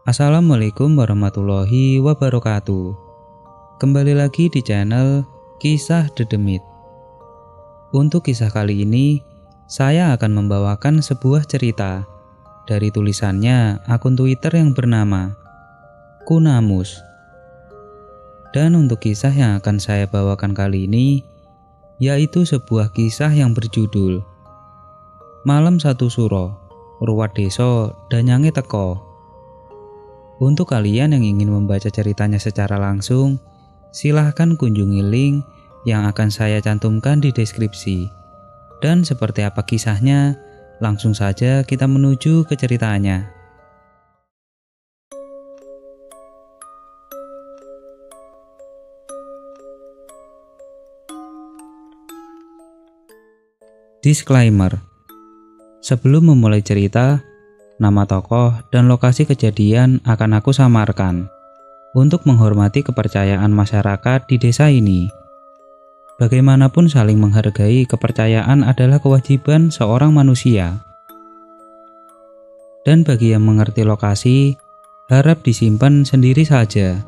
Assalamualaikum warahmatullahi wabarakatuh. Kembali lagi di channel Kisah Dedemit. Untuk kisah kali ini, saya akan membawakan sebuah cerita dari tulisannya akun Twitter yang bernama Kunamus. Dan untuk kisah yang akan saya bawakan kali ini, yaitu sebuah kisah yang berjudul Malam Satu Suro, Ruwat Deso Danyange Teko. Untuk kalian yang ingin membaca ceritanya secara langsung, silahkan kunjungi link yang akan saya cantumkan di deskripsi. Dan seperti apa kisahnya, langsung saja kita menuju ke ceritanya. Disclaimer: sebelum memulai cerita, nama tokoh dan lokasi kejadian akan aku samarkan untuk menghormati kepercayaan masyarakat di desa ini. Bagaimanapun saling menghargai kepercayaan adalah kewajiban seorang manusia. Dan bagi yang mengerti lokasi, harap disimpan sendiri saja.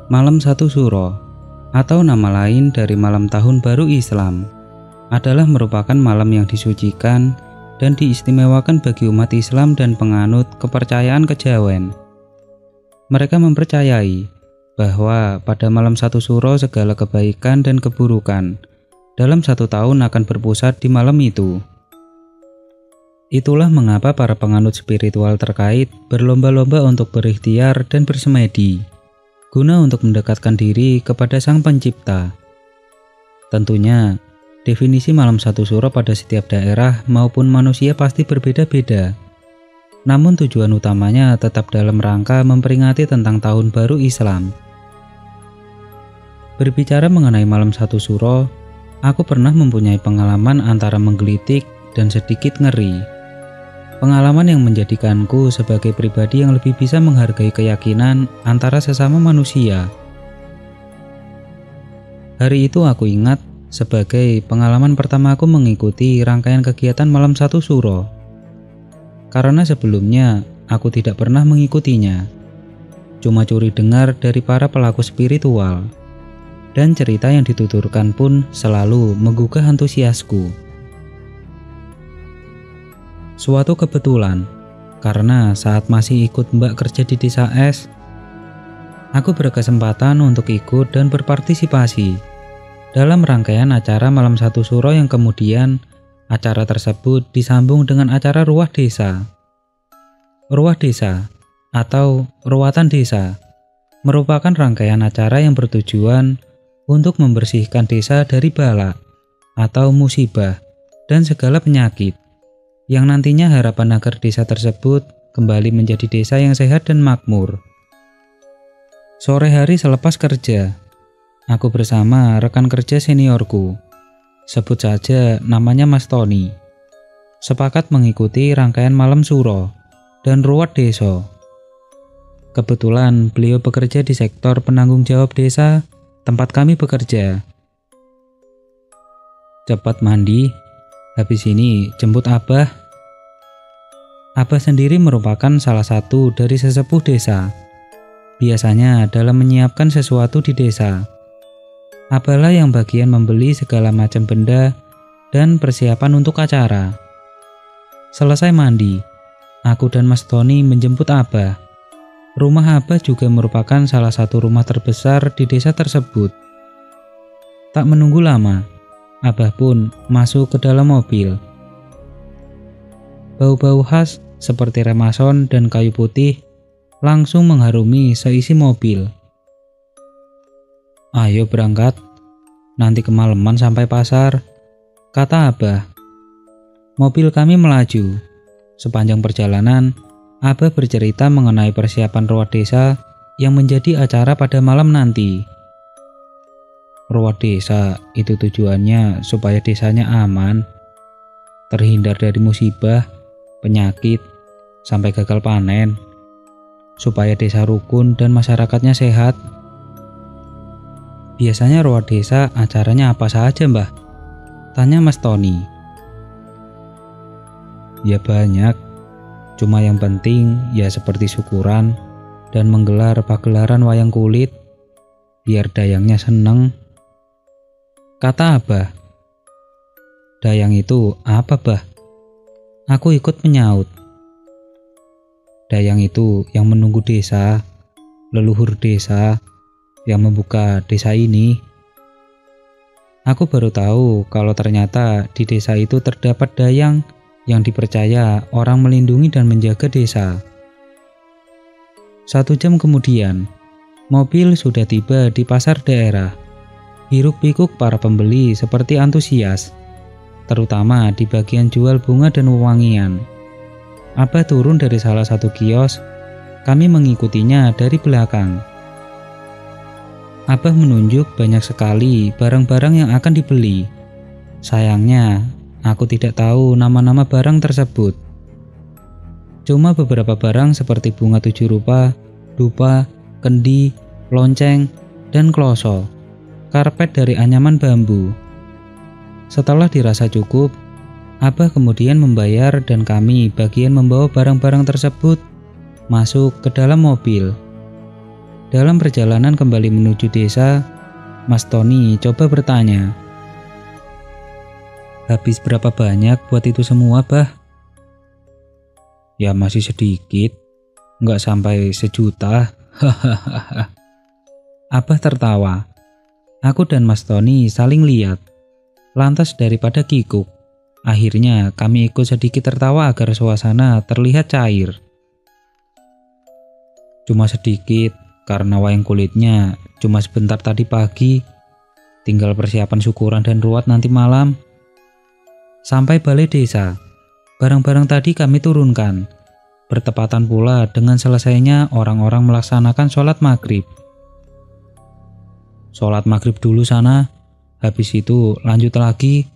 Malam Satu Suro, atau nama lain dari malam tahun baru Islam, adalah merupakan malam yang disucikan dan diistimewakan bagi umat Islam dan penganut kepercayaan kejawen. Mereka mempercayai bahwa pada malam Satu Suro segala kebaikan dan keburukan dalam satu tahun akan berpusat di malam itu. Itulah mengapa para penganut spiritual terkait berlomba-lomba untuk berikhtiar dan bersemedi, guna untuk mendekatkan diri kepada Sang Pencipta. Tentunya, definisi malam Satu Suro pada setiap daerah maupun manusia pasti berbeda-beda. Namun tujuan utamanya tetap dalam rangka memperingati tentang Tahun Baru Islam. Berbicara mengenai malam Satu Suro, aku pernah mempunyai pengalaman antara menggelitik dan sedikit ngeri. Pengalaman yang menjadikanku sebagai pribadi yang lebih bisa menghargai keyakinan antara sesama manusia. Hari itu aku ingat sebagai pengalaman pertama aku mengikuti rangkaian kegiatan malam Satu Suro. Karena sebelumnya aku tidak pernah mengikutinya. Cuma curi dengar dari para pelaku spiritual. Dan cerita yang dituturkan pun selalu menggugah antusiasku. Suatu kebetulan, karena saat masih ikut Mbak kerja di desa S, aku berkesempatan untuk ikut dan berpartisipasi dalam rangkaian acara malam Satu Suro yang kemudian acara tersebut disambung dengan acara ruah desa. Ruah desa atau ruatan desa merupakan rangkaian acara yang bertujuan untuk membersihkan desa dari bala atau musibah dan segala penyakit, yang nantinya harapan agar desa tersebut kembali menjadi desa yang sehat dan makmur. Sore hari selepas kerja, aku bersama rekan kerja seniorku, sebut saja namanya Mas Tony, sepakat mengikuti rangkaian malam Suro dan ruat desa. Kebetulan beliau bekerja di sektor penanggung jawab desa tempat kami bekerja. Cepat mandi, habis ini jemput Abah. Abah sendiri merupakan salah satu dari sesepuh desa. Biasanya dalam menyiapkan sesuatu di desa, Abahlah yang bagian membeli segala macam benda dan persiapan untuk acara. Selesai mandi, aku dan Mas Tony menjemput Abah. Rumah Abah juga merupakan salah satu rumah terbesar di desa tersebut. Tak menunggu lama, Abah pun masuk ke dalam mobil. Bau-bau khas seperti remason dan kayu putih langsung mengharumi seisi mobil. "Ayo berangkat, nanti kemalaman sampai pasar," kata Abah. Mobil kami melaju. Sepanjang perjalanan, Abah bercerita mengenai persiapan ruat desa yang menjadi acara pada malam nanti. Ruat desa itu tujuannya supaya desanya aman, terhindar dari musibah, penyakit, sampai gagal panen, supaya desa rukun dan masyarakatnya sehat. Biasanya ruat desa acaranya apa saja, Mbah? Tanya Mas Tony. Ya banyak, cuma yang penting ya seperti syukuran dan menggelar pagelaran wayang kulit, biar dayangnya seneng. Kata Abah. Dayang itu apa, Bah? Aku ikut menyaut. Dayang itu yang menunggu desa, leluhur desa, yang membuka desa ini. Aku baru tahu kalau ternyata di desa itu terdapat dayang yang dipercaya orang melindungi dan menjaga desa. 1 jam kemudian, mobil sudah tiba di pasar daerah. Hiruk-pikuk para pembeli seperti antusias, terutama di bagian jual bunga dan wewangian. Abah turun dari salah satu kios, kami mengikutinya dari belakang. Abah menunjuk banyak sekali barang-barang yang akan dibeli. Sayangnya, aku tidak tahu nama-nama barang tersebut. Cuma beberapa barang seperti bunga 7 rupa, dupa, kendi, lonceng, dan kloso, karpet dari anyaman bambu. Setelah dirasa cukup, Abah kemudian membayar dan kami bagian membawa barang-barang tersebut masuk ke dalam mobil. Dalam perjalanan kembali menuju desa, Mas Tony coba bertanya, "Habis berapa banyak buat itu semua, Bah?" "Ya masih sedikit, nggak sampai 1 juta." Abah tertawa. Aku dan Mas Tony saling lihat. Lantas daripada kikuk, akhirnya kami ikut sedikit tertawa agar suasana terlihat cair. "Cuma sedikit, karena wayang kulitnya cuma sebentar tadi pagi, tinggal persiapan syukuran dan ruat nanti malam." Sampai balai desa, barang-barang tadi kami turunkan, bertepatan pula dengan selesainya orang-orang melaksanakan sholat maghrib. "Sholat maghrib dulu sana, habis itu lanjut lagi,"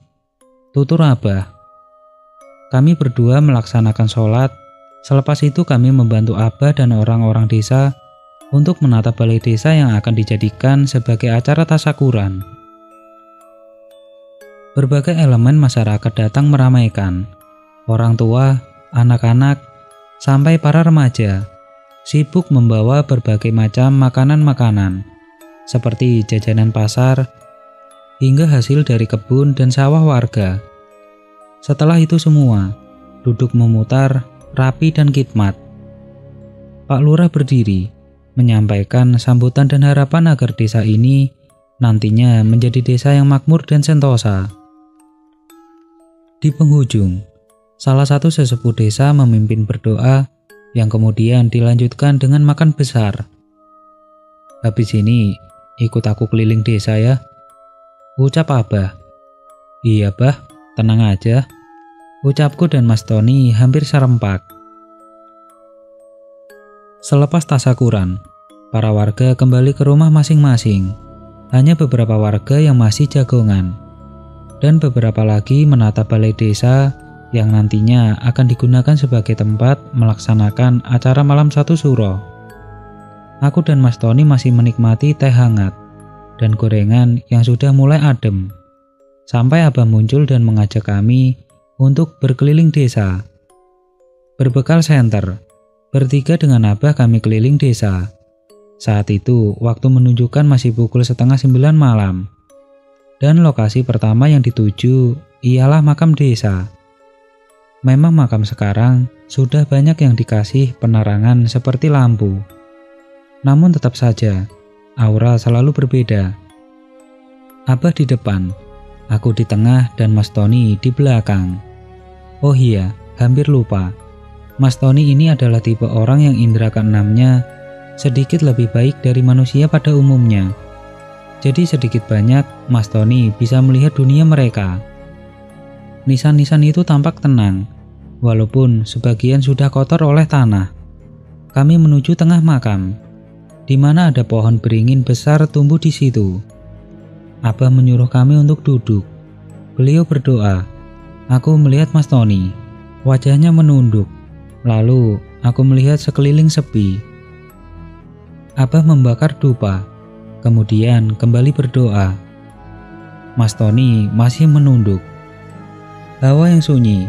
tutur Abah. Kami berdua melaksanakan sholat, selepas itu kami membantu Abah dan orang-orang desa untuk menata balai desa yang akan dijadikan sebagai acara tasyakuran. Berbagai elemen masyarakat datang meramaikan. Orang tua, anak-anak, sampai para remaja sibuk membawa berbagai macam makanan-makanan seperti jajanan pasar hingga hasil dari kebun dan sawah warga. Setelah itu semua duduk memutar, rapi dan khidmat. Pak Lurah berdiri menyampaikan sambutan dan harapan agar desa ini nantinya menjadi desa yang makmur dan sentosa. Di penghujung, salah satu sesepuh desa memimpin berdoa yang kemudian dilanjutkan dengan makan besar. "Habis ini, ikut aku keliling desa ya," ucap Abah. "Iya Bah, tenang aja," ucapku dan Mas Tony hampir serempak. Selepas tasyakuran, para warga kembali ke rumah masing-masing. Hanya beberapa warga yang masih jagongan, dan beberapa lagi menata balai desa yang nantinya akan digunakan sebagai tempat melaksanakan acara malam 1 Suro. Aku dan Mas Tony masih menikmati teh hangat dan gorengan yang sudah mulai adem, sampai Abah muncul dan mengajak kami untuk berkeliling desa. Berbekal senter, bertiga dengan Abah kami keliling desa. Saat itu waktu menunjukkan masih pukul 8:30 malam. Dan lokasi pertama yang dituju ialah makam desa. Memang makam sekarang sudah banyak yang dikasih penerangan seperti lampu. Namun tetap saja, aura selalu berbeda. Abah di depan, aku di tengah dan Mas Tony di belakang. Oh iya, hampir lupa. Mas Tony ini adalah tipe orang yang indera keenamnya sedikit lebih baik dari manusia pada umumnya. Jadi sedikit banyak Mas Tony bisa melihat dunia mereka. Nisan-nisan itu tampak tenang, walaupun sebagian sudah kotor oleh tanah. Kami menuju tengah makam, di mana ada pohon beringin besar tumbuh di situ. Abah menyuruh kami untuk duduk. Beliau berdoa. Aku melihat Mas Tony, wajahnya menunduk. Lalu aku melihat sekeliling sepi. Abah membakar dupa, kemudian kembali berdoa. Mas Tony masih menunduk. Hawa yang sunyi,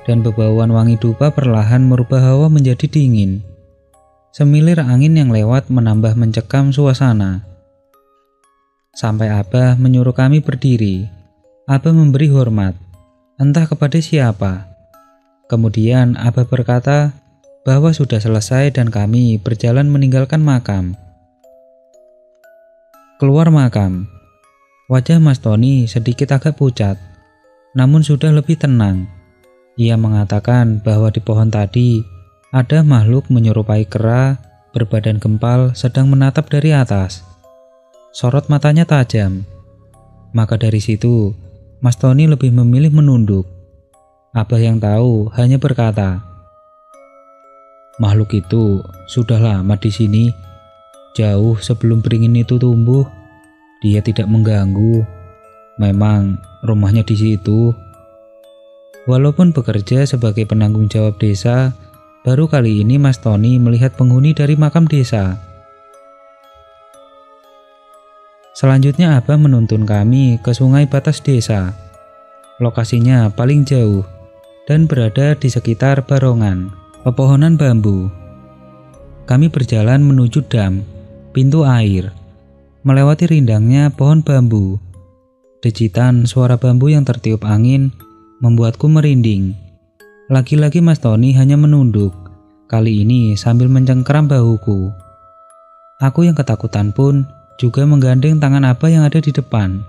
dan bebauan wangi dupa perlahan merubah hawa menjadi dingin. Semilir angin yang lewat menambah mencekam suasana. Sampai Abah menyuruh kami berdiri. Abah memberi hormat, entah kepada siapa. Kemudian Abah berkata bahwa sudah selesai dan kami berjalan meninggalkan makam. Keluar makam, wajah Mas Tony sedikit agak pucat, namun sudah lebih tenang. Ia mengatakan bahwa di pohon tadi ada makhluk menyerupai kera berbadan gempal sedang menatap dari atas. Sorot matanya tajam. Maka dari situ, Mas Tony lebih memilih menunduk. Abah yang tahu hanya berkata, "Makhluk itu sudah lama di sini. Jauh sebelum beringin itu tumbuh, dia tidak mengganggu. Memang rumahnya di situ." Walaupun bekerja sebagai penanggung jawab desa, baru kali ini Mas Tony melihat penghuni dari makam desa. Selanjutnya Abah menuntun kami ke sungai batas desa. Lokasinya paling jauh dan berada di sekitar barongan, pepohonan bambu. Kami berjalan menuju dam, pintu air, melewati rindangnya pohon bambu. Dejitan suara bambu yang tertiup angin membuatku merinding. Lagi-lagi Mas Tony hanya menunduk, kali ini sambil mencengkeram bahuku. Aku yang ketakutan pun juga menggandeng tangan Abah yang ada di depan.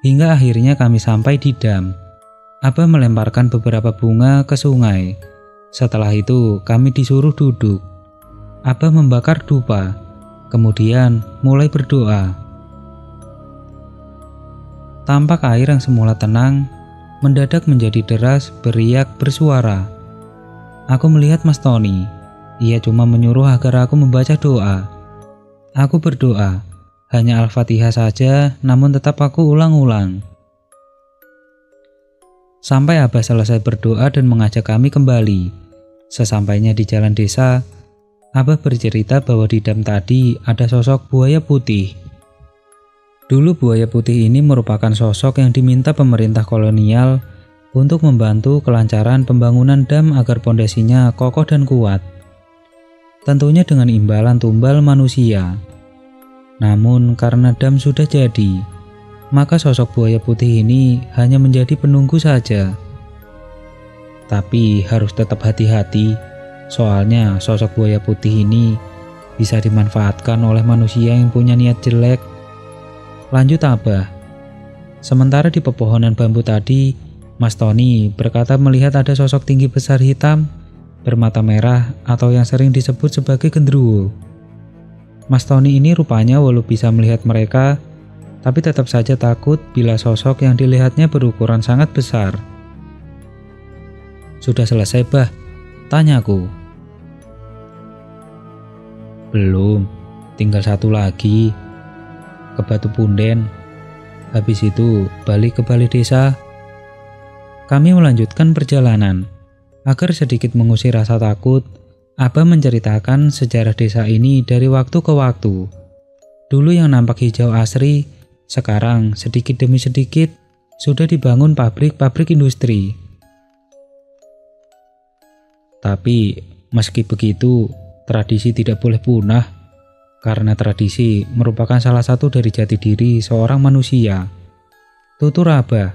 Hingga akhirnya kami sampai di dam. Abah melemparkan beberapa bunga ke sungai. Setelah itu kami disuruh duduk. Abah membakar dupa, kemudian mulai berdoa. Tampak air yang semula tenang mendadak menjadi deras, beriak, bersuara. Aku melihat Mas Tony. Ia cuma menyuruh agar aku membaca doa. Aku berdoa, hanya Al-Fatihah saja, namun tetap aku ulang-ulang. Sampai Abah selesai berdoa dan mengajak kami kembali. Sesampainya di jalan desa, Abah bercerita bahwa di dam tadi ada sosok buaya putih. Dulu buaya putih ini merupakan sosok yang diminta pemerintah kolonial untuk membantu kelancaran pembangunan dam agar pondasinya kokoh dan kuat. Tentunya dengan imbalan tumbal manusia. Namun karena dam sudah jadi, maka sosok buaya putih ini hanya menjadi penunggu saja. Tapi harus tetap hati-hati, soalnya sosok buaya putih ini bisa dimanfaatkan oleh manusia yang punya niat jelek. Lanjut Abah. Sementara di pepohonan bambu tadi, Mas Tony berkata melihat ada sosok tinggi besar hitam, bermata merah atau yang sering disebut sebagai genderuwo. Mas Tony ini rupanya walau bisa melihat mereka, tapi tetap saja takut bila sosok yang dilihatnya berukuran sangat besar. "Sudah selesai, Bah?" tanyaku. "Belum, tinggal satu lagi. Ke Batu Punden. Habis itu balik ke balai desa." Kami melanjutkan perjalanan. Agar sedikit mengusir rasa takut, Abah menceritakan sejarah desa ini dari waktu ke waktu. Dulu yang nampak hijau asri, sekarang sedikit demi sedikit sudah dibangun pabrik-pabrik industri. Tapi meski begitu, tradisi tidak boleh punah, karena tradisi merupakan salah satu dari jati diri seorang manusia. Tutur Abah.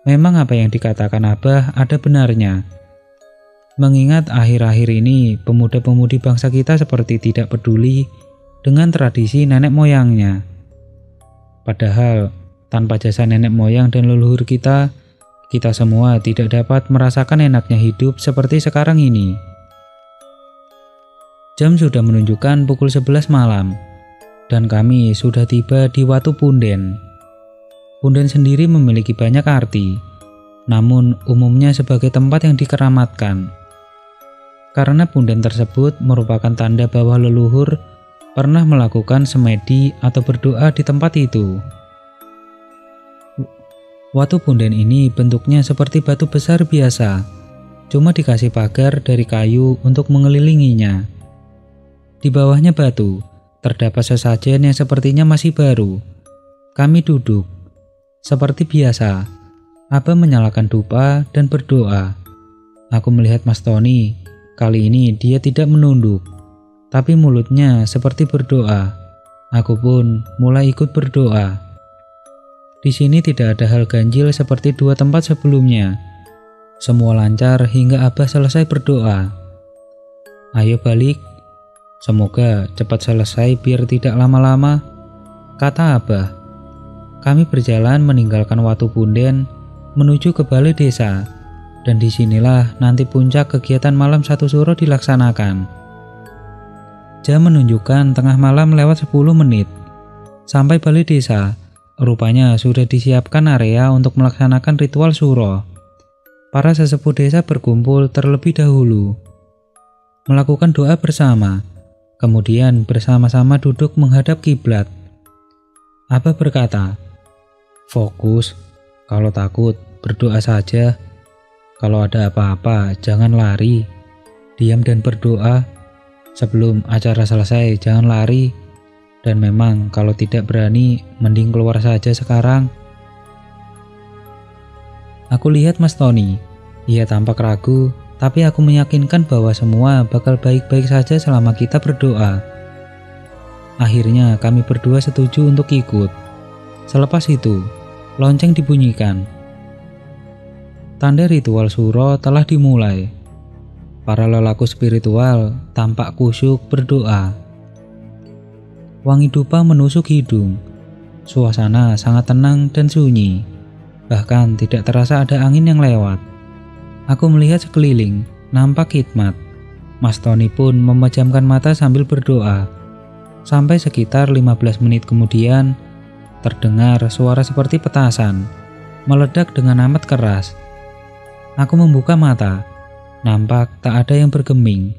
Memang apa yang dikatakan Abah ada benarnya. Mengingat akhir-akhir ini pemuda-pemudi bangsa kita seperti tidak peduli dengan tradisi nenek moyangnya. Padahal tanpa jasa nenek moyang dan leluhur kita semua tidak dapat merasakan enaknya hidup seperti sekarang ini. Jam sudah menunjukkan pukul 11 malam dan kami sudah tiba di Watu Punden. Punden sendiri memiliki banyak arti, namun umumnya sebagai tempat yang dikeramatkan. Karena punden tersebut merupakan tanda bahwa leluhur pernah melakukan semedi atau berdoa di tempat itu. Watu punden ini bentuknya seperti batu besar biasa, cuma dikasih pagar dari kayu untuk mengelilinginya. Di bawahnya batu, terdapat sesajen yang sepertinya masih baru. Kami duduk. Seperti biasa, Abah menyalakan dupa dan berdoa. Aku melihat Mas Tony. Kali ini dia tidak menunduk, tapi mulutnya seperti berdoa. Aku pun mulai ikut berdoa. Di sini tidak ada hal ganjil seperti 2 tempat sebelumnya. Semua lancar hingga Abah selesai berdoa. Ayo balik, semoga cepat selesai biar tidak lama-lama, kata Abah. Kami berjalan meninggalkan Watu Punden menuju ke balai desa. Dan disinilah nanti puncak kegiatan malam 1 suro dilaksanakan. Jam menunjukkan tengah malam lewat 10 menit. Sampai balai desa, rupanya sudah disiapkan area untuk melaksanakan ritual suro. Para sesepuh desa berkumpul terlebih dahulu, melakukan doa bersama, kemudian bersama-sama duduk menghadap kiblat. Abah berkata, "Fokus, kalau takut berdoa saja. Kalau ada apa-apa, jangan lari. Diam dan berdoa. Sebelum acara selesai, jangan lari. Dan memang kalau tidak berani, mending keluar saja sekarang." Aku lihat Mas Tony. Ia tampak ragu, tapi aku meyakinkan bahwa semua bakal baik-baik saja selama kita berdoa. Akhirnya kami berdua setuju untuk ikut. Selepas itu, lonceng dibunyikan. Tanda ritual suro telah dimulai. Para lelaku spiritual tampak kusyuk berdoa. Wangi dupa menusuk hidung. Suasana sangat tenang dan sunyi. Bahkan tidak terasa ada angin yang lewat. Aku melihat sekeliling, nampak khidmat. Mas Tony pun memejamkan mata sambil berdoa. Sampai sekitar 15 menit kemudian, terdengar suara seperti petasan, meledak dengan amat keras. Aku membuka mata, nampak tak ada yang bergeming.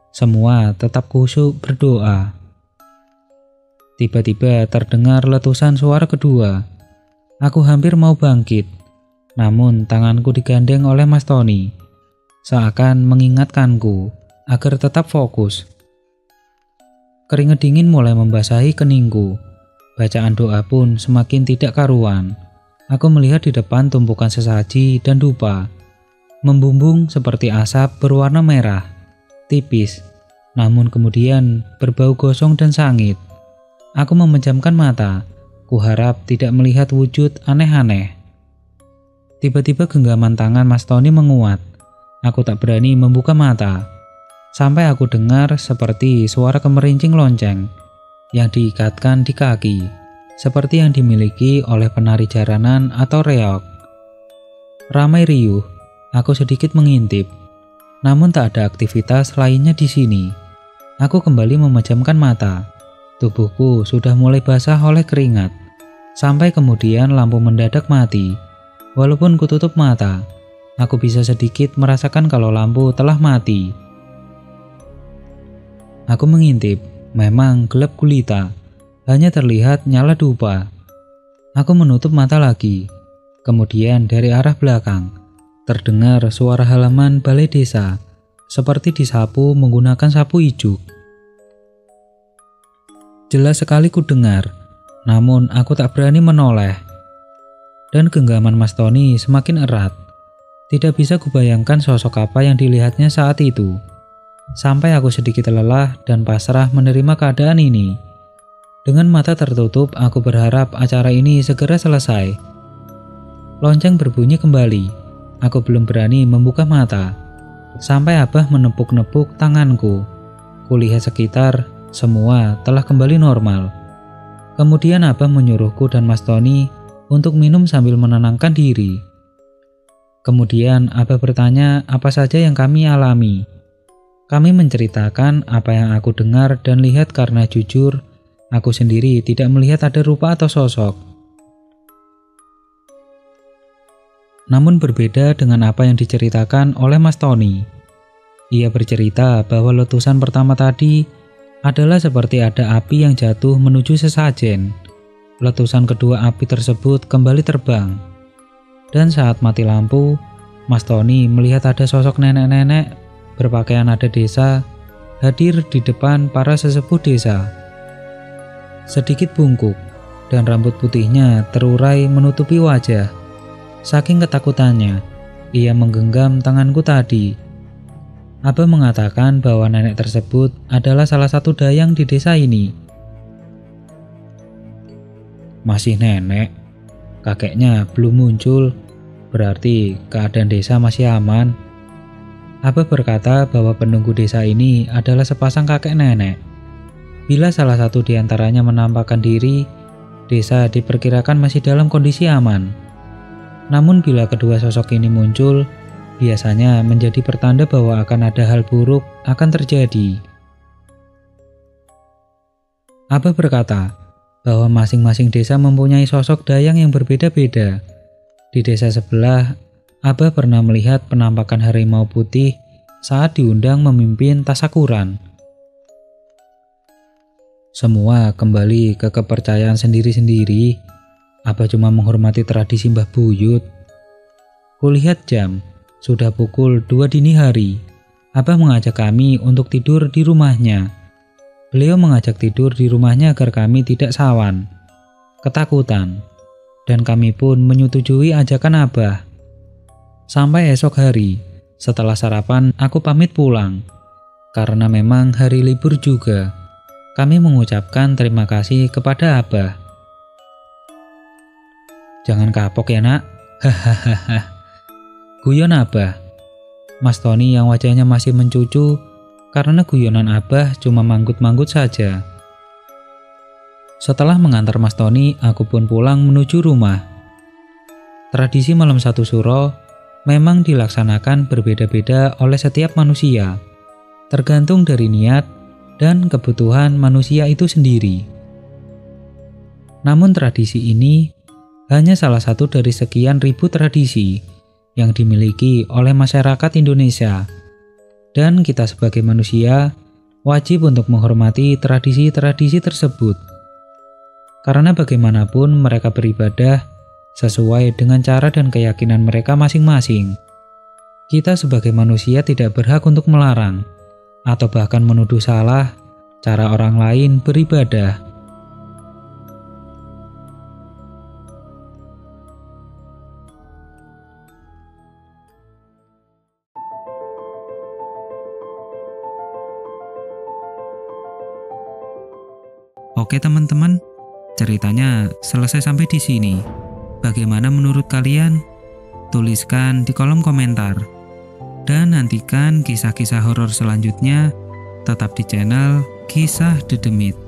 Semua tetap khusyuk berdoa. Tiba-tiba terdengar letusan suara kedua. Aku hampir mau bangkit, namun tanganku digandeng oleh Mas Tony, seakan mengingatkanku agar tetap fokus. Keringat dingin mulai membasahi keningku. Bacaan doa pun semakin tidak karuan. Aku melihat di depan tumpukan sesaji dan dupa, membumbung seperti asap berwarna merah, tipis, namun kemudian berbau gosong dan sangit. Aku memejamkan mata, kuharap tidak melihat wujud aneh-aneh. Tiba-tiba genggaman tangan Mas Tony menguat. Aku tak berani membuka mata, sampai aku dengar seperti suara kemerincing lonceng yang diikatkan di kaki, seperti yang dimiliki oleh penari jaranan atau reog. Ramai riuh. Aku sedikit mengintip, namun tak ada aktivitas lainnya di sini. Aku kembali memejamkan mata. Tubuhku sudah mulai basah oleh keringat, sampai kemudian lampu mendadak mati. Walaupun kututup mata, aku bisa sedikit merasakan kalau lampu telah mati. Aku mengintip, memang gelap gulita, hanya terlihat nyala dupa. Aku menutup mata lagi, kemudian dari arah belakang terdengar suara halaman balai desa, seperti disapu menggunakan sapu ijuk. Jelas sekali ku dengar, namun aku tak berani menoleh. Dan genggaman Mas Tony semakin erat. Tidak bisa kubayangkan sosok apa yang dilihatnya saat itu. Sampai aku sedikit lelah dan pasrah menerima keadaan ini. Dengan mata tertutup, aku berharap acara ini segera selesai. Lonceng berbunyi kembali. Aku belum berani membuka mata, sampai Abah menepuk-nepuk tanganku. Kulihat sekitar, semua telah kembali normal. Kemudian Abah menyuruhku dan Mas Tony untuk minum sambil menenangkan diri. Kemudian Abah bertanya apa saja yang kami alami. Kami menceritakan apa yang aku dengar dan lihat karena jujur, aku sendiri tidak melihat ada rupa atau sosok. Namun berbeda dengan apa yang diceritakan oleh Mas Tony. Ia bercerita bahwa letusan pertama tadi adalah seperti ada api yang jatuh menuju sesajen. Letusan kedua api tersebut kembali terbang. Dan saat mati lampu, Mas Tony melihat ada sosok nenek-nenek berpakaian adat desa hadir di depan para sesepuh desa. Sedikit bungkuk dan rambut putihnya terurai menutupi wajah. Saking ketakutannya, ia menggenggam tanganku tadi. Abah mengatakan bahwa nenek tersebut adalah salah satu dayang di desa ini. Masih nenek, kakeknya belum muncul, berarti keadaan desa masih aman. Abah berkata bahwa penunggu desa ini adalah sepasang kakek nenek. Bila salah satu di antaranya menampakkan diri, desa diperkirakan masih dalam kondisi aman. Namun bila kedua sosok ini muncul, biasanya menjadi pertanda bahwa akan ada hal buruk akan terjadi. Abah berkata bahwa masing-masing desa mempunyai sosok dayang yang berbeda-beda. Di desa sebelah, Abah pernah melihat penampakan harimau putih saat diundang memimpin tasyakuran. Semua kembali ke kepercayaan sendiri-sendiri. Abah cuma menghormati tradisi Mbah Buyut. Kulihat jam, sudah pukul 2 dini hari. Abah mengajak kami untuk tidur di rumahnya. Beliau mengajak tidur di rumahnya agar kami tidak sawan, ketakutan, dan kami pun menyetujui ajakan Abah. Sampai esok hari, setelah sarapan aku pamit pulang. Karena memang hari libur juga, kami mengucapkan terima kasih kepada Abah. Jangan kapok ya nak, hahaha. Guyon Abah. Mas Tony yang wajahnya masih mencucu karena guyonan Abah cuma manggut-manggut saja. Setelah mengantar Mas Tony, aku pun pulang menuju rumah. Tradisi malam satu suro memang dilaksanakan berbeda-beda oleh setiap manusia, tergantung dari niat dan kebutuhan manusia itu sendiri. Namun tradisi ini hanya salah satu dari sekian ribu tradisi yang dimiliki oleh masyarakat Indonesia, dan kita sebagai manusia wajib untuk menghormati tradisi-tradisi tersebut. Karena bagaimanapun mereka beribadah sesuai dengan cara dan keyakinan mereka masing-masing. Kita sebagai manusia tidak berhak untuk melarang atau bahkan menuduh salah cara orang lain beribadah. Oke teman-teman, ceritanya selesai sampai di sini. Bagaimana menurut kalian? Tuliskan di kolom komentar. Dan nantikan kisah-kisah horor selanjutnya tetap di channel Kisah Dedemit.